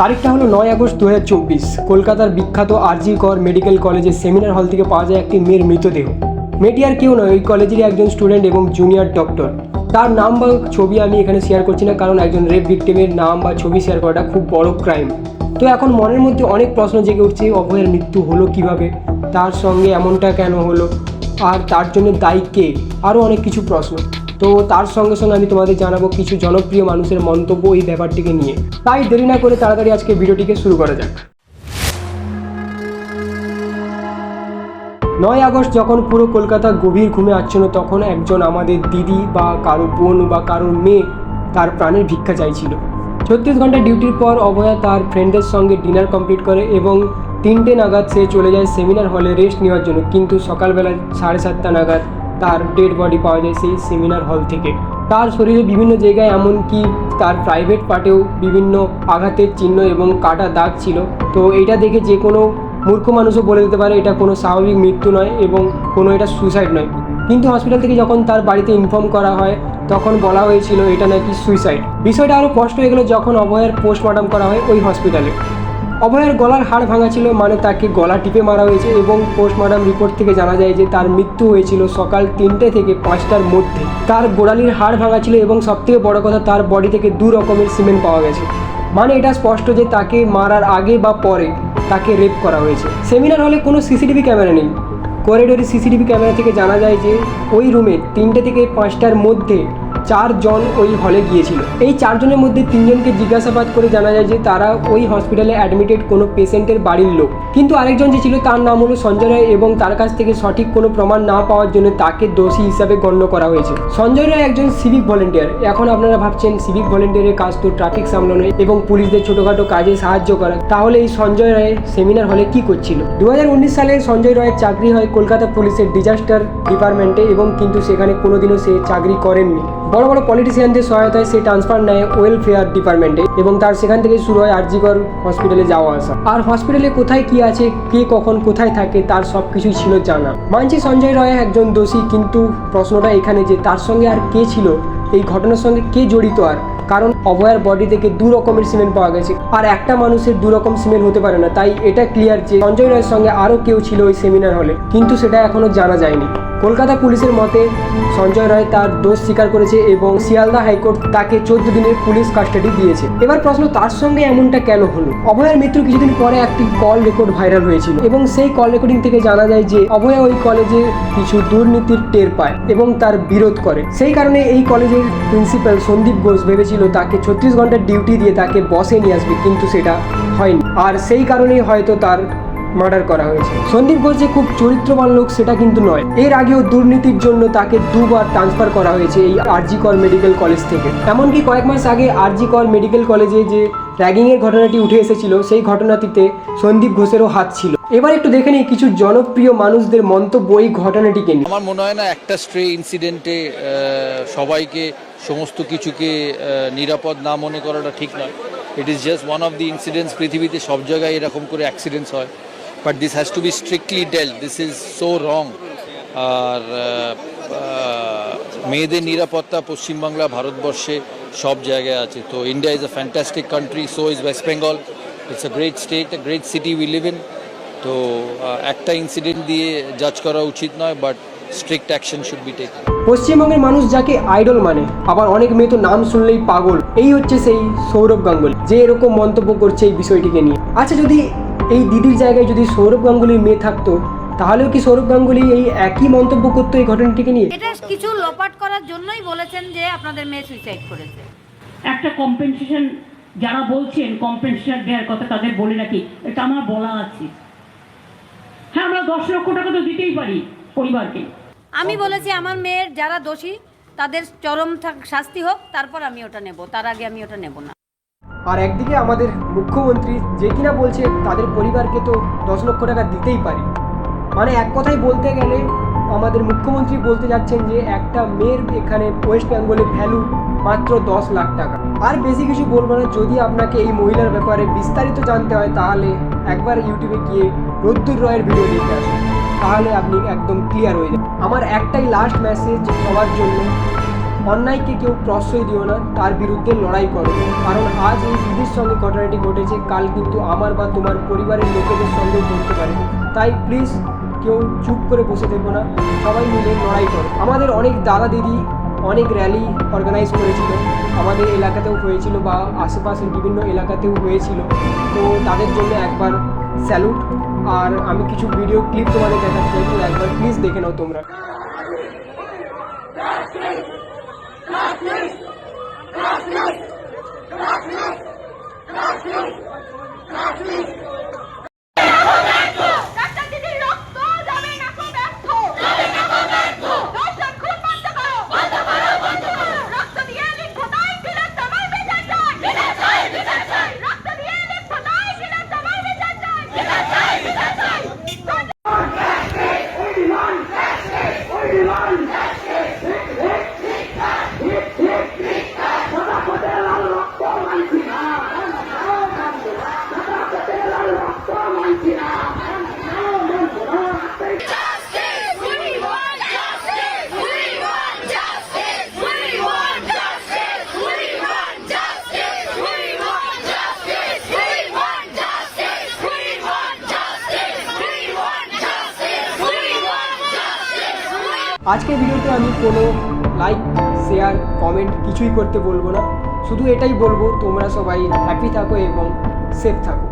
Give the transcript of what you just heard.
তারিখটা হলো 9 আগস্ট 2024। কলকাতার বিখ্যাত আরজি কর মেডিকেল কলেজের সেমিনার হল থেকে পাওয়া যায় একটি মেয়ের মৃতদেহ। মেয়েটি আর কেউ নয়, ওই কলেজেরই একজন স্টুডেন্ট এবং জুনিয়র ডক্টর। তার নাম বা ছবি আমি এখানে শেয়ার করছি না, কারণ একজন রেপ ভিক্টিমের নাম বা ছবি শেয়ার করাটা খুব বড় ক্রাইম। তো এখন মনের মধ্যে অনেক প্রশ্ন জেগে উঠছে, অভয়ের মৃত্যু হলো কিভাবে, তার সঙ্গে এমনটা কেন হলো, আর তার জন্য দায়ী কে, আরও অনেক কিছু প্রশ্ন। তো তার সঙ্গে সঙ্গে আমি তোমাদের জানাবো কিছু জনপ্রিয় মানুষের মন্তব্য এই ব্যাপারটিকে নিয়ে। তাই দেরি না করে তাড়াতাড়ি আজকে ভিডিওটিকে শুরু করা যাক। 9 আগস্ট যখন পুরো কলকাতা গভীর ঘুমে আচ্ছন্ন, তখন একজন আমাদের দিদি বা কারো বোন বা কারো মেয়ে তার প্রাণের ভিক্ষা চাইছিল। 36 ঘন্টা ডিউটির পর অভয়া তার ফ্রেন্ডদের সঙ্গে ডিনার কমপ্লিট করে এবং 3টে নাগাদ সে চলে যায় সেমিনার হলে রেস্ট নেওয়ার জন্য। কিন্তু সকালবেলা 7:30 নাগাদ তার ডেড বডি পাওয়া যায় সেই সেমিনার হল থেকে। তার শরীরে বিভিন্ন জায়গায়, এমনকি তার প্রাইভেট পার্টেও বিভিন্ন আঘাতের চিহ্ন এবং কাটা দাগ ছিল। তো এটা দেখে যে কোনো মূর্খ মানুষও বলে দিতে পারে এটা কোনো স্বাভাবিক মৃত্যু নয় এবং কোনো এটা সুইসাইড নয়। কিন্তু হসপিটাল থেকে যখন তার বাড়িতে ইনফর্ম করা হয় তখন বলা হয়েছিল এটা নাকি সুইসাইড। বিষয়টা আরও স্পষ্ট হয়ে গেল যখন অভয়ের পোস্টমর্টম করা হয় ওই হসপিটালে। অভয়ের গলার হাড় ভাঙা ছিল, মানে তাকে গলা টিপে মারা হয়েছে এবং পোস্টমর্টম রিপোর্ট থেকে জানা যায় যে তার মৃত্যু হয়েছিল সকাল 3টে থেকে 5টার মধ্যে। তার গোড়ালির হাড় ভাঙা ছিল এবং সবথেকে বড় কথা, তার বডি থেকে 2 রকমের সিমেন্ট পাওয়া গেছে। মানে এটা স্পষ্ট যে তাকে মারার আগে বা পরে তাকে রেপ করা হয়েছে। সেমিনার হলে কোনো সিসিটিভি ক্যামেরা নেই। করিডোরে সিসিটিভি ক্যামেরা থেকে জানা যায় যে ওই রুমে 3টে থেকে 5টার মধ্যে 4 জন ওই হলে গিয়েছিল। এই 4 জনের মধ্যে 3 জনকে জিজ্ঞাসাবাদ করে জানা যায় যে তারা ওই হসপিটালে অ্যাডমিটেড কোনো পেশেন্টের বাড়ির লোক। কিন্তু আরেকজন যে ছিল তার নাম হলো সঞ্জয় রায় এবং তার কাছ থেকে সঠিক কোনো প্রমাণ না পাওয়ার জন্য তাকে দোষী হিসাবে গণ্য করা হয়েছে। সঞ্জয় রায় একজন সিভিক ভলেন্টিয়ার। এখন আপনারা ভাবছেন সিভিক ভলেন্টিয়ারের কাজ তো ট্রাফিক সামলানো এবং পুলিশদের ছোটোখাটো কাজে সাহায্য করা, তাহলে এই সঞ্জয় রায় সেমিনার হলে কি করছিল? 2019 সালে সঞ্জয় রায়ের চাকরি হয় কলকাতা পুলিশের ডিজাস্টার ডিপার্টমেন্টে এবং কিন্তু সেখানে কোনোদিনও সে চাকরি করেননি। বড় বড় পলিটিশিয়ানদের সহায়তায় সে ট্রান্সফার নেয় ওয়েলফেয়ার ডিপার্টমেন্টে এবং তার সেখান থেকে শুরু হয় আরজি কর হসপিটালে যাওয়া আসা। আর হসপিটালে কোথায় কি আছে, কে কখন কোথায় থাকে, তার সব কিছুই ছিল জানা। মানছি সঞ্জয় রায় একজন দোষী, কিন্তু প্রশ্নটা এখানে যে তার সঙ্গে আর কে ছিল, এই ঘটনার সঙ্গে কে জড়িত। আর কারণ অভয়ার বডি থেকে 2 রকমের সিমেন্ট পাওয়া গেছে, আর একটা মানুষের 2 রকম সিমেন্ট হতে পারে না। তাই এটা ক্লিয়ার যে সঞ্জয় রায়ের সঙ্গে আরও কেউ ছিল ওই সেমিনার হলে, কিন্তু সেটা এখনও জানা যায়নি। কলকাতা পুলিশের মতে সঞ্জয় রায় তার দোষ স্বীকার করেছে এবং শিয়ালদা হাইকোর্ট তাকে 14 দিনের পুলিশ কাস্টাডি দিয়েছে। এবার প্রশ্ন, তার সঙ্গে এমনটা কেন হলো? অভয়ার মৃত্যুর কিছুদিন পরে একটি কল রেকর্ড ভাইরাল হয়েছিল এবং সেই কল রেকর্ডিং থেকে জানা যায় যে অভয়া ওই কলেজে কিছু দুর্নীতির টের পায় এবং তার বিরোধ করে। সেই কারণে এই কলেজের প্রিন্সিপাল সন্দীপ ঘোষ ভেবেছিল তাকে 36 ঘন্টার ডিউটি দিয়ে তাকে বসে নিয়ে আসবে, কিন্তু সেটা হয়নি। আর সেই কারণেই হয়তো তার মার্ডার করা হয়েছে। সন্দীপ ঘোষ যে খুব চরিত্রবান লোক সেটা কিন্তু নয়। এর আগেও দুর্নীতির জন্য তাকে 2বার ট্রান্সফার করা হয়েছে এই আরজি কর মেডিকেল কলেজ থেকে। এমনকি কয়েক মাস আগে আরজি কর মেডিকেল কলেজে যে র্যাগিংয়ের ঘটনাটি উঠে এসেছিল, সেই ঘটনাটিতে সন্দীপ ঘোষেরও হাত ছিল। এবার একটু দেখে নিই কিছু জনপ্রিয় মানুষদের মন্তব্য এই ঘটনাটিকে নিয়ে। আমার মনে হয় না একটা স্ট্রে ইনসিডেন্টে সবাইকে সমস্ত কিছুকে নিরাপদ না মনে করাটা ঠিক নয়। It is just one of the incidents. পৃথিবীতে সব জায়গায় এরকম করে অ্যাক্সিডেন্টস হয়, but this has to be strictly dealt. This is so wrong. আর মেয়েদের নিরাপত্তা পশ্চিমবাংলা, ভারতবর্ষে সব জায়গায় আছে। তো India is a fantastic country, so is West Bengal. It's a great state, a great city we live in. তো একটা ইনসিডেন্ট দিয়ে জাজ করা উচিত নয়, but strict action should be taken. পশ্চিমবঙ্গের মানুষ যাকে আইডল মানে, আবার অনেক মেয়ে তো নাম শুনলেই পাগল, এই হচ্ছে সেই সৌরভ গাঙ্গুলি, যে এরকম মন্তব্য করছে এই বিষয়টিকে নিয়ে। আচ্ছা, যদি এই দিদির জায়গায় যদি সৌরভ গাঙ্গুলির মেয়ে থাকতো, তাহলেও কি সৌরভ গাঙ্গুলি এই একই মন্তব্য করতো এই ঘটনাটিকে নিয়ে? এটা কিছু লোপাট করার জন্যই বলেছেন যে আপনাদের মেয়ে সুইসাইড করেছে। একটা কম্পেনসেশন যারা বলছেন কম্পেনসেশন দেওয়ার কথা, তাদের বলে রাখি, এটা আমার বলা আছে। হ্যাঁ, আমরা 10 লক্ষ টাকা তো দিতেই পারি পরিবারকে। আমি বলেছি আমার মেয়ের যারা দোষী তাদের চরম শাস্তি হোক, তারপর আমি ওটা নেব, তার আগে আমি ওটা নেব না। আর একদিকে আমাদের মুখ্যমন্ত্রী যে কিনা বলছে তাদের পরিবারকে তো 10 লক্ষ টাকা দিতেই পারি। মানে এক কথায় বলতে গেলে আমাদের মুখ্যমন্ত্রী বলতে যাচ্ছেন যে একটা মেয়ের এখানে ওয়েস্ট বেঙ্গলে ভ্যালু মাত্র 10 লাখ টাকা। আর বেশি কিছু বলবো না। যদি আপনাকে এই মহিলার ব্যাপারে বিস্তারিত জানতে হয় তাহলে একবার ইউটিউবে গিয়ে রোদ্দুর রয়ের ভিডিও দেখে আসুন, তাহলে আপনি একদম ক্লিয়ার হয়ে যাবেন। আমার একটাই লাস্ট মেসেজ সবার জন্য, অন্যায়কে কেউ প্রশ্রয় দিও না, তার বিরুদ্ধে লড়াই করো। কারণ আজ এই দিদির সঙ্গে ঘটনাটি ঘটেছে, কাল কিন্তু আমার বা তোমার পরিবারের লোকেদের সঙ্গেও ঘটতে পারে। তাই প্লিজ কেউ চুপ করে বসে থেকো না, সবাই মিলে লড়াই করো। আমাদের অনেক দাদা দিদি অনেক র্যালি অর্গানাইজ করেছিল, আমাদের এলাকাতেও হয়েছিল বা আশেপাশের বিভিন্ন এলাকাতেও হয়েছিল। তো তাদের জন্য একবার স্যালুট। আর আমি কিছু ভিডিও ক্লিপ তোমাদের দেখাতে চাই, তো একবার প্লিজ দেখে নাও তোমরা। আজকের ভিডিওতে আমি কোনো লাইক, শেয়ার, কমেন্ট কিছুই করতে বলবো না, শুধু এটাই বলবো তোমরা সবাই হ্যাপি থাকো এবং সেফ থাকো।